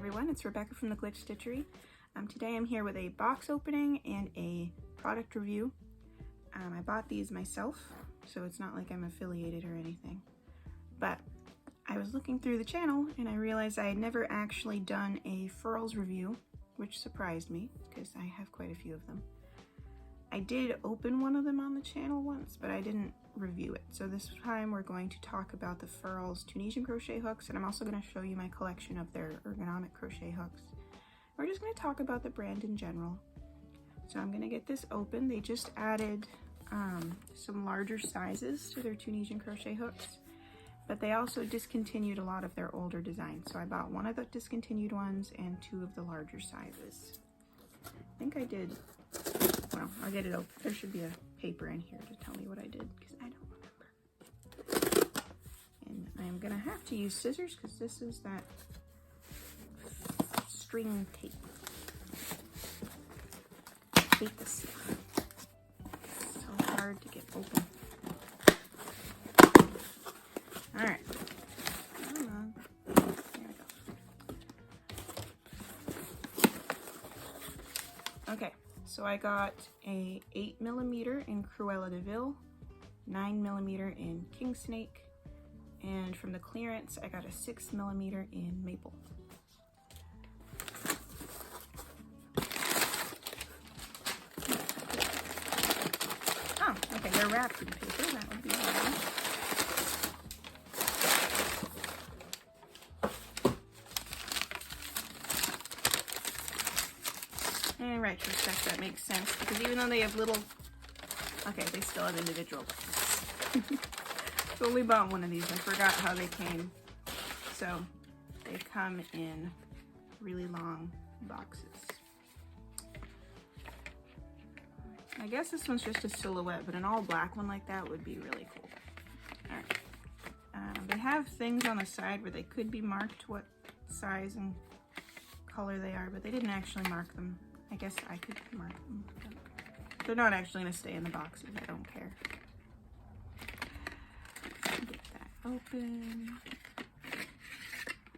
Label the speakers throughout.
Speaker 1: everyone, it's Rebecca from the Glitch Stitchery. Today I'm here with a box opening and a product review. I bought these myself, so it's not like I'm affiliated or anything. But I was looking through the channel and I realized I had never actually done a Furls review, which surprised me because I have quite a few of them. I did open one of them on the channel once, but I didn't review it. So this time we're going to talk about the Furls Tunisian crochet hooks, and I'm also going to show you my collection of their ergonomic crochet hooks. We're just going to talk about the brand in general. So I'm going to get this open. They just added some larger sizes to their Tunisian crochet hooks, but they also discontinued a lot of their older designs. So I bought one of the discontinued ones and two of the larger sizes. I think I did. Well, I'll get it open. There should be a paper in here to tell me what I did because I don't remember. And I'm gonna have to use scissors because this is that string tape. I hate this stuff. It's so hard to get open. All right. Come on. There we go. Okay. So I got a 8mm in Cruella de Vil, 9mm in King Snake, and from the clearance I got a 6mm in Maple. Oh, okay, they're wrapped in paper, that would be fine. In retrospect, that makes sense because even though they have little, okay, they still have individual boxes. So only bought one of these. I forgot how they came. So they come in really long boxes. I guess this one's just a silhouette, but an all black one like that would be really cool. All right. They have things on the side where they could be marked what size and color they are, but they didn't actually mark them. I guess I could mark them, but they're not actually going to stay in the boxes. I don't care. Get that open.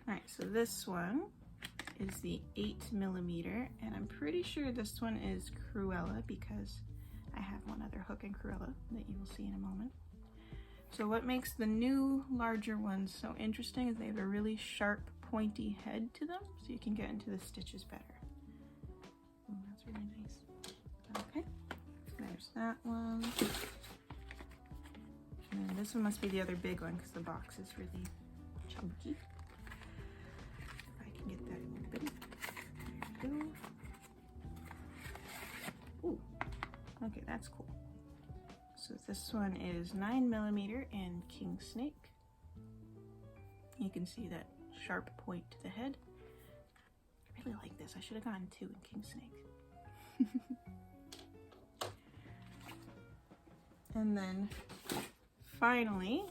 Speaker 1: Alright, so this one is the 8mm, and I'm pretty sure this one is Cruella because I have one other hook in Cruella that you will see in a moment. So what makes the new larger ones so interesting is they have a really sharp, pointy head to them, so you can get into the stitches better. Oh, that's really nice. Okay, there's that one. And then this one must be the other big one because the box is really chunky. If I can get that open. There we go. Ooh, okay, that's cool. So this one is 9mm in King Snake. You can see that sharp point to the head. I really like this. I should have gotten two in King Snake. And then finally,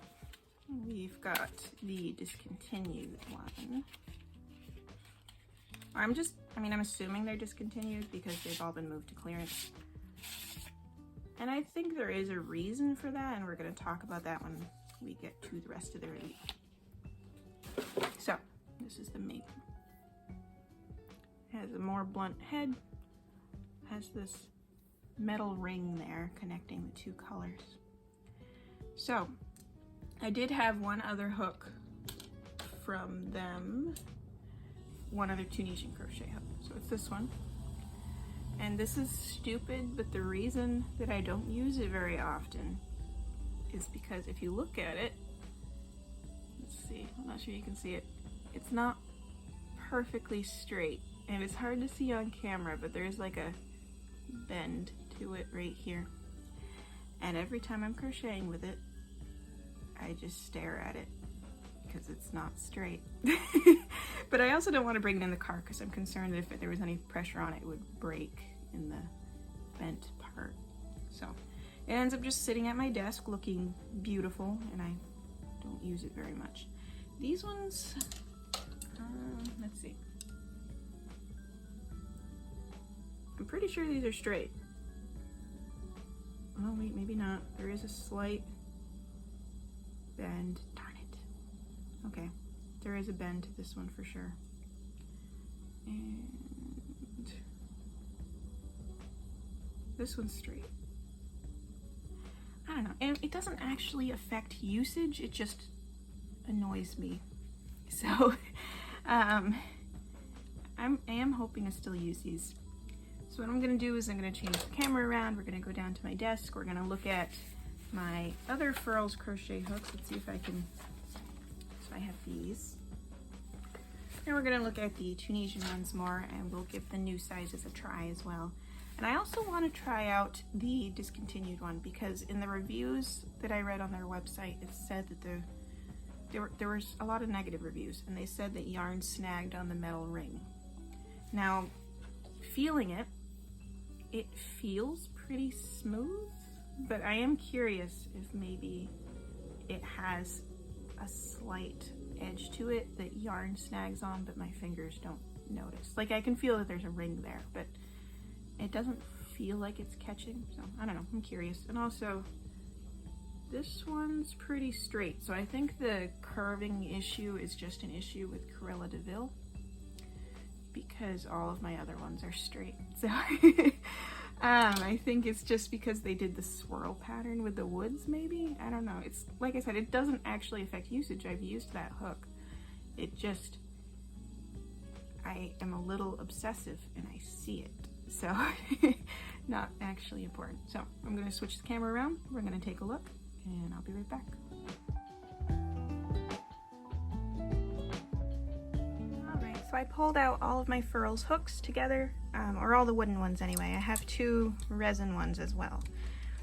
Speaker 1: we've got the discontinued one. I'm assuming they're discontinued because they've all been moved to clearance. And I think there is a reason for that, and we're going to talk about that when we get to the rest of the review. So, this is the Maple. Has a more blunt head, has this metal ring there connecting the two colors. So I did have one other hook from them, one other Tunisian crochet hook. So it's this one. And this is stupid, but the reason that I don't use it very often is because if you look at it, let's see, I'm not sure you can see it, it's not perfectly straight. And it's hard to see on camera, but there's like a bend to it right here. And every time I'm crocheting with it, I just stare at it because it's not straight. But I also don't want to bring it in the car because I'm concerned that if there was any pressure on it, it would break in the bent part. So it ends up just sitting at my desk looking beautiful, and I don't use it very much. These ones, let's see. I'm pretty sure these are straight. Oh wait, maybe not. There is a slight bend. Darn it. Okay, there is a bend to this one for sure. And this one's straight. I don't know, and it doesn't actually affect usage, it just annoys me. So I am hoping to still use these. So what I'm gonna do is I'm gonna change the camera around, we're gonna go down to my desk, we're gonna look at my other Furls crochet hooks. Let's see if I can, so I have these. And we're gonna look at the Tunisian ones more, and we'll give the new sizes a try as well. And I also want to try out the discontinued one, because in the reviews that I read on their website, it said that there was a lot of negative reviews, and they said that yarn snagged on the metal ring. Now, feeling it, it feels pretty smooth, but I am curious if maybe it has a slight edge to it that yarn snags on, but my fingers don't notice. Like, I can feel that there's a ring there, but it doesn't feel like it's catching, so I don't know, I'm curious. And also, this one's pretty straight, so I think the curving issue is just an issue with Cruella de Vil, because all of my other ones are straight. So I think it's just because they did the swirl pattern with the woods, maybe? I don't know. It's, like I said, it doesn't actually affect usage. I've used that hook. It just, I am a little obsessive and I see it. So not actually important. So I'm going to switch the camera around. We're going to take a look and I'll be right back. Alright, so I pulled out all of my Furls hooks together, or all the wooden ones anyway. I have 2 resin ones as well.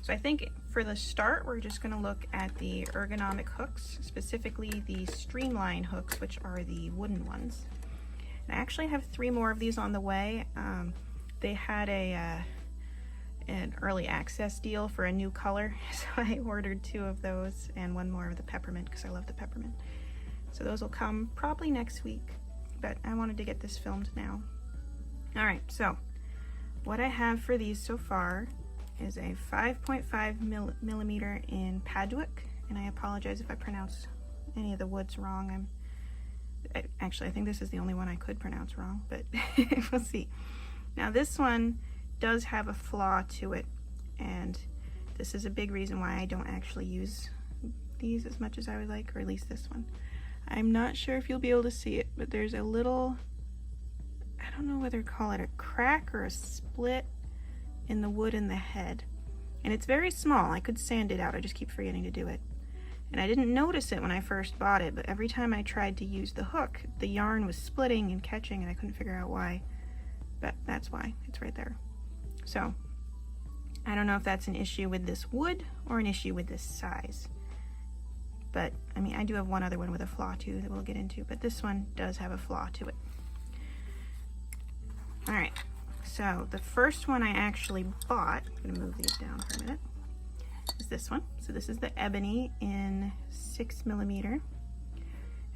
Speaker 1: So I think for the start, we're just going to look at the ergonomic hooks, specifically the Streamline hooks, which are the wooden ones. And I actually have 3 more of these on the way. They had an early access deal for a new color, so I ordered 2 of those and 1 more of the peppermint because I love the peppermint. So those will come probably next week, but I wanted to get this filmed now. Alright, so what I have for these so far is a 5.5 millimeter in Padwick, and I apologize if I pronounce any of the woods wrong. Actually, I think this is the only one I could pronounce wrong, but we'll see. Now this one does have a flaw to it, and this is a big reason why I don't actually use these as much as I would like, or at least this one. I'm not sure if you'll be able to see it, but there's a little, I don't know whether to call it a crack or a split in the wood in the head. And it's very small. I could sand it out, I just keep forgetting to do it. And I didn't notice it when I first bought it, but every time I tried to use the hook, the yarn was splitting and catching, and I couldn't figure out why. But that's why, it's right there. So, I don't know if that's an issue with this wood or an issue with this size. But, I mean, I do have one other one with a flaw too that we'll get into, but this one does have a flaw to it. Alright, so the first one I actually bought, I'm gonna move these down for a minute, is this one. So this is the ebony in 6 millimeter.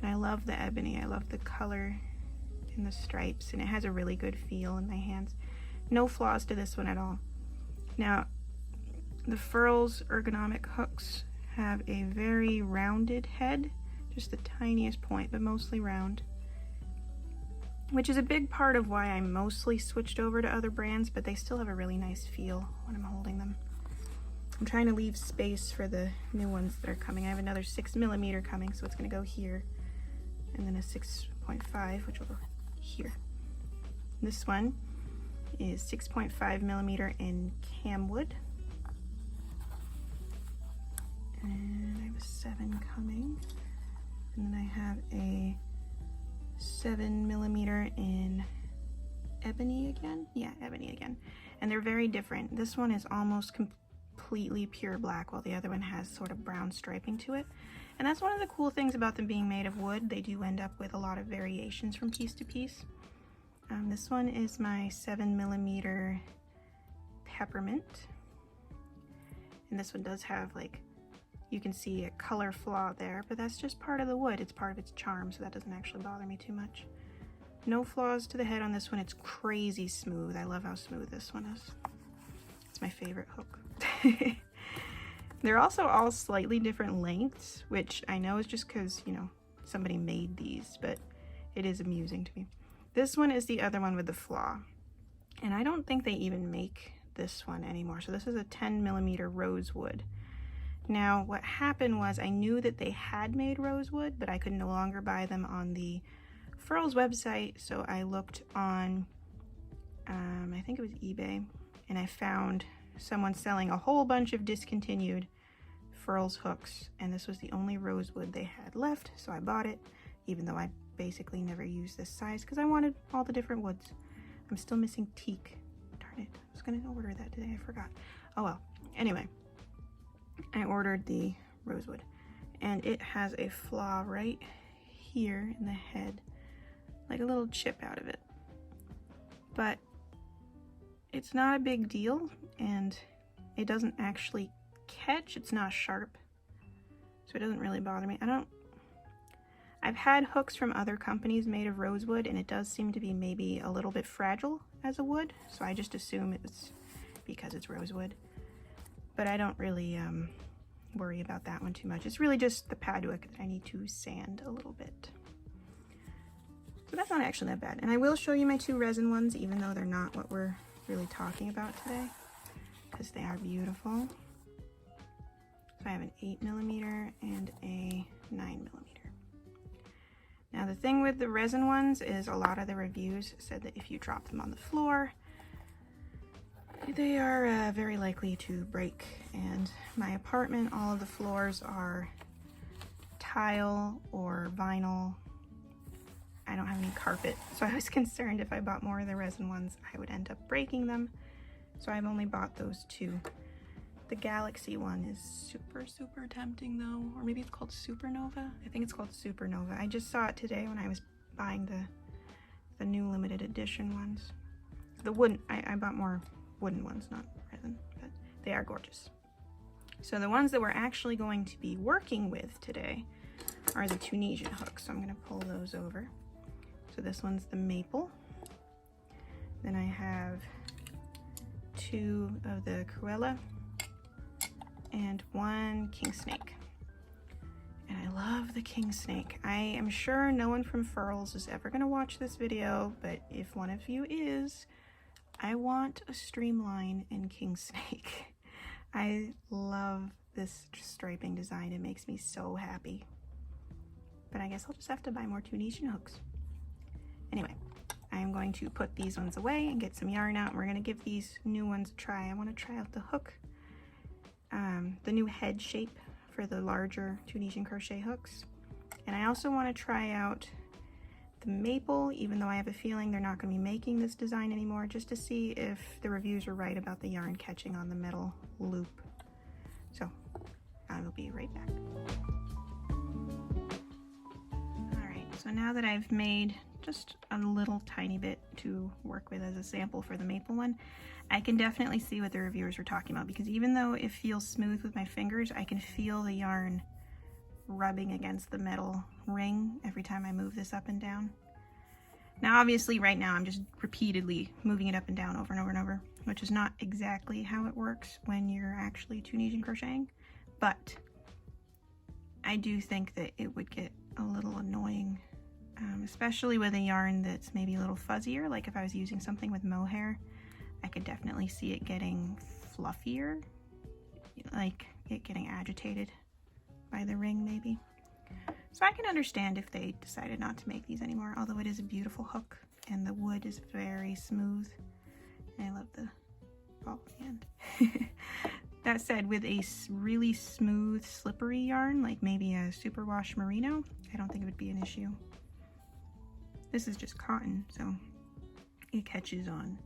Speaker 1: And I love the ebony, I love the color and the stripes, and it has a really good feel in my hands. No flaws to this one at all. Now, the Furls ergonomic hooks have a very rounded head, just the tiniest point, but mostly round, which is a big part of why I mostly switched over to other brands, but they still have a really nice feel when I'm holding them. I'm trying to leave space for the new ones that are coming. I have another 6 millimeter coming, so it's going to go here, and then a 6.5, which will go here. This one is 6.5 millimeter in camwood, and I have a 7 coming, and then I have a 7 millimeter in ebony again. Yeah, ebony again. And they're very different. This one is almost completely pure black, while the other one has sort of brown striping to it. And that's one of the cool things about them being made of wood. They do end up with a lot of variations from piece to piece. This one is my 7 millimeter peppermint. And this one does have, like, you can see a color flaw there, but that's just part of the wood. It's part of its charm, so that doesn't actually bother me too much. No flaws to the head on this one. It's crazy smooth. I love how smooth this one is. It's my favorite hook. They're also all slightly different lengths, which I know is just because, you know, somebody made these, but it is amusing to me. This one is the other one with the flaw. And I don't think they even make this one anymore. So this is a 10mm rosewood. Now what happened was I knew that they had made rosewood, but I could no longer buy them on the Furls website. So I looked on, I think it was eBay, and I found someone selling a whole bunch of discontinued Furls hooks. And this was the only rosewood they had left. So I bought it, even though I basically never used this size because I wanted all the different woods. I'm still missing teak. Darn it. I was going to order that today. I forgot. Oh well. Anyway, I ordered the rosewood and it has a flaw right here in the head, like a little chip out of it. But it's not a big deal and it doesn't actually catch. It's not sharp. So it doesn't really bother me. I've had hooks from other companies made of rosewood and it does seem to be maybe a little bit fragile as a wood, so I just assume it's because it's rosewood. But I don't really worry about that one too much. It's really just the padwick that I need to sand a little bit. So that's not actually that bad. And I will show you my two resin ones, even though they're not what we're really talking about today, because they are beautiful. So I have an 8mm and a 9mm. Now the thing with the resin ones is a lot of the reviews said that if you drop them on the floor, they are very likely to break. And my apartment, all of the floors are tile or vinyl. I don't have any carpet, so I was concerned if I bought more of the resin ones, I would end up breaking them. So I've only bought those two. The Galaxy one is super, super tempting though, or maybe it's called Supernova. I think it's called Supernova. I just saw it today when I was buying the new limited edition ones. The wooden, I bought more wooden ones, not resin, but they are gorgeous. So the ones that we're actually going to be working with today are the Tunisian hooks. So I'm gonna pull those over. So this one's the maple. Then I have two of the Cruella and one king snake. And I love the king snake. I am sure no one from Furls is ever gonna watch this video, but if one of you is, I want a Streamline in king snake. I love this striping design. It makes me so happy. But I guess I'll just have to buy more Tunisian hooks. Anyway, I'm going to put these ones away and get some yarn out, and we're gonna give these new ones a try. I wanna try out the hook, the new head shape for the larger Tunisian crochet hooks. And I also want to try out the maple, even though I have a feeling they're not going to be making this design anymore, just to see if the reviews are right about the yarn catching on the metal loop. So I will be right back. Alright, so now that I've made just a little tiny bit to work with as a sample for the maple one, I can definitely see what the reviewers are talking about, because even though it feels smooth with my fingers, I can feel the yarn rubbing against the metal ring every time I move this up and down. Now obviously right now I'm just repeatedly moving it up and down over and over and over, which is not exactly how it works when you're actually Tunisian crocheting, but I do think that it would get a little annoying, especially with a yarn that's maybe a little fuzzier. Like if I was using something with mohair, I could definitely see it getting fluffier, like it getting agitated by the ring maybe. So I can understand if they decided not to make these anymore, although it is a beautiful hook and the wood is very smooth. And I love the ball at the end. That said, with a really smooth, slippery yarn, like maybe a superwash merino, I don't think it would be an issue. This is just cotton, so it catches on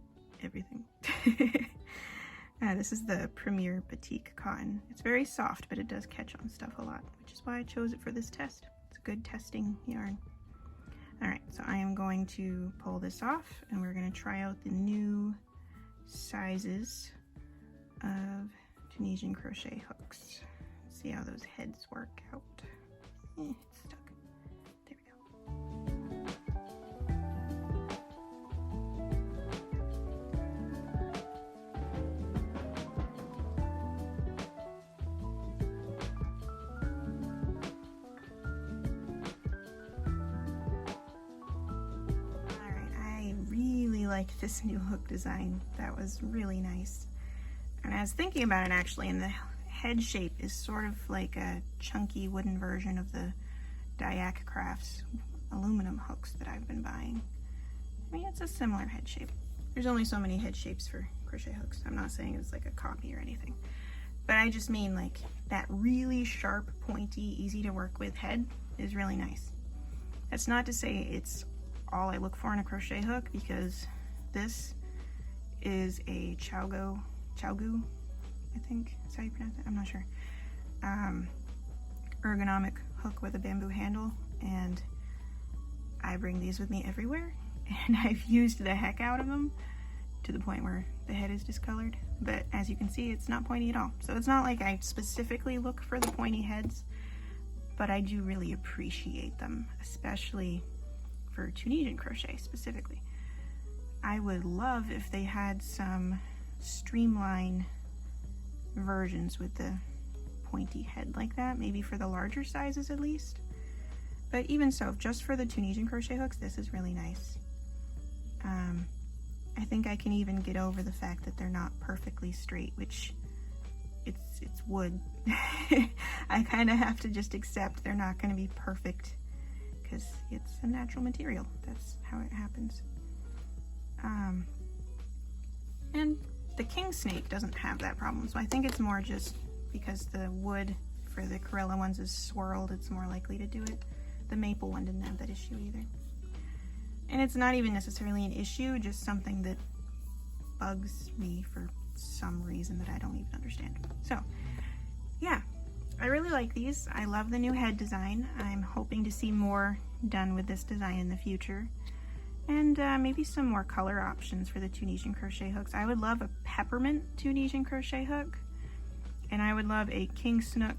Speaker 1: everything. This is the Premier Batik cotton. It's very soft, but it does catch on stuff a lot, which is why I chose it for this test. It's a good testing yarn. Alright, so I am going to pull this off, and we're going to try out the new sizes of Tunisian crochet hooks. See how those heads work out. It's stuck. There we go. Alright, like this new hook design. That was really nice. And I was thinking about it actually, and the head shape is sort of like a chunky wooden version of the Diak Crafts aluminum hooks that I've been buying. I mean, it's a similar head shape. There's only so many head shapes for crochet hooks. I'm not saying it's like a copy or anything. But I just mean like that really sharp, pointy, easy to work with head is really nice. That's not to say it's all I look for in a crochet hook, because this is a Chowgu, I think is how you pronounce it, I'm not sure. Ergonomic hook with a bamboo handle, and I bring these with me everywhere, and I've used the heck out of them to the point where the head is discolored. But as you can see, it's not pointy at all. So it's not like I specifically look for the pointy heads, but I do really appreciate them, especially for Tunisian crochet specifically. I would love if they had some Streamline versions with the pointy head like that, maybe for the larger sizes at least. But even so, just for the Tunisian crochet hooks, this is really nice. I think I can even get over the fact that they're not perfectly straight, which it's wood. I kind of have to just accept they're not going to be perfect because it's a natural material. That's how it happens. And the king snake doesn't have that problem, so I think it's more just because the wood for the Corella ones is swirled, it's more likely to do it. The maple one didn't have that issue either. And it's not even necessarily an issue, just something that bugs me for some reason that I don't even understand. So, yeah, I really like these. I love the new head design. I'm hoping to see more done with this design in the future. And maybe some more color options for the Tunisian crochet hooks. I would love a peppermint Tunisian crochet hook. And I would love a king snake,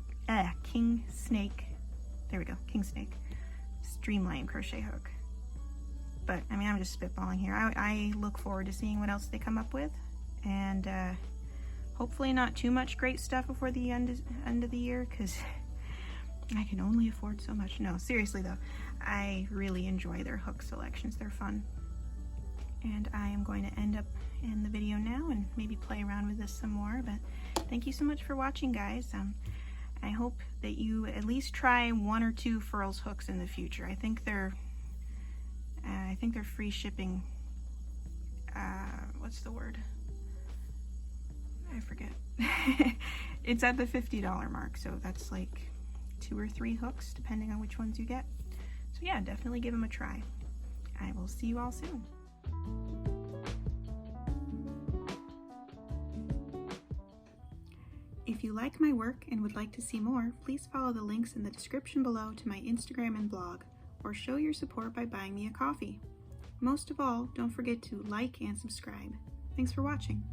Speaker 1: there we go, king snake, Streamline crochet hook. But I mean, I'm just spitballing here. I look forward to seeing what else they come up with, and hopefully not too much great stuff before the end of the year, because I can only afford so much. No, seriously though, I really enjoy their hook selections. They're fun. And I am going to end up in the video now and maybe play around with this some more. But thank you so much for watching, guys. I hope that you at least try 1 or 2 Furls hooks in the future. I think they're free shipping. What's the word? I forget. It's at the $50 mark, so that's like 2 or 3 hooks depending on which ones you get. So yeah, definitely give them a try. I will see you all soon. If you like my work and would like to see more, please follow the links in the description below to my Instagram and blog, or show your support by buying me a coffee. Most of all, don't forget to like and subscribe. Thanks for watching.